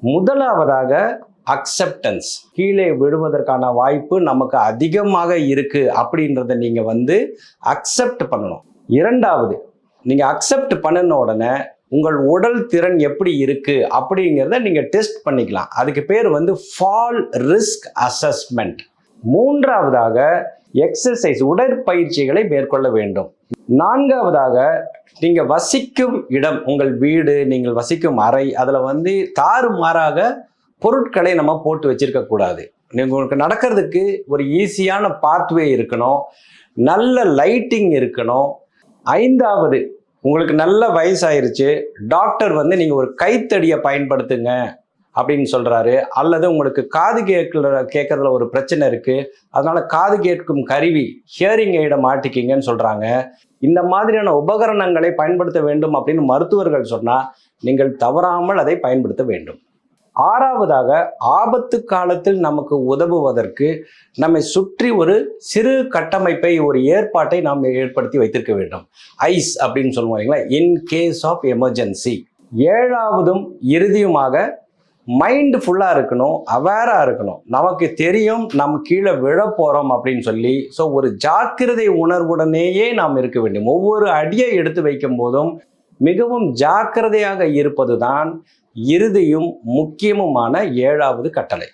முதலாவதாக அக்செப்டன்ஸ். கீழே விழுவதற்கான வாய்ப்பு நமக்கு அதிகமாக இருக்கு அப்படின்றத நீங்க அக்செப்ட் பண்ணணும். இரண்டாவது, நீங்க அக்செப்ட் பண்ணின உடனே உங்கள் உடல் திறன் எப்படி இருக்கு அப்படிங்கிறத நீங்க டெஸ்ட் பண்ணிக்கலாம். அதுக்கு பேர் ஃபால் ரிஸ்க் அசஸ்மெண்ட். மூன்றாவதாக எக்ஸசைஸ், உடற்பயிற்சிகளை மேற்கொள்ள வேண்டும். நான்காவதாக நீங்க வசிக்கும் இடம், உங்கள் வீடு, நீங்கள் வசிக்கும் அறை, அதுல தாறுமாறாக பொருட்களை நம்ம போட்டு வச்சிருக்க கூடாது. உங்களுக்கு நடக்கிறதுக்கு ஒரு ஈஸியான பாத்வே இருக்கணும், நல்ல லைட்டிங் இருக்கணும். ஐந்தாவது, உங்களுக்கு நல்ல வயசாயிருச்சு, டாக்டர் நீங்க ஒரு கைத்தடியை பயன்படுத்துங்க அப்படின்னு சொல்றாரு, அல்லது உங்களுக்கு காது கேட்கறதுல ஒரு பிரச்சனை இருக்கு, அதனால காது கேட்கும் கருவி ஹியரிங் எய்டை மாட்டிக்கிங்கன்னு சொல்றாங்க. இந்த மாதிரியான உபகரணங்களை பயன்படுத்த வேண்டும் அப்படின்னு மருத்துவர்கள் சொன்னா நீங்கள் தவறாமல் அதை பயன்படுத்த வேண்டும். ஆறாவதாக, ஆபத்து காலத்தில் நமக்கு உதவுவதற்கு நம்மை சுற்றி ஒரு சிறு கட்டமைப்பை, ஒரு ஏற்பாட்டை நாம் ஏற்படுத்தி வைத்திருக்க வேண்டும். ஐஸ் அப்படின்னு சொல்லுவாங்களா, இன் கேஸ் ஆஃப் எமர்ஜென்சி. ஏழாவதும் இறுதியுமாக மைண்ட் ஃபுல்லாக இருக்கணும், அவேராக இருக்கணும். நமக்கு தெரியும் நம்ம கீழே விழ போகிறோம் அப்படின்னு சொல்லி. ஸோ ஒரு ஜாக்கிரதை உணர்வுடனேயே நாம் இருக்க வேண்டும். ஒவ்வொரு அடியை எடுத்து வைக்கும் போதும் மிகவும் ஜாக்கிரதையாக இருப்பது தான் இறுதியும் முக்கியமுமான 7வது கட்டளை.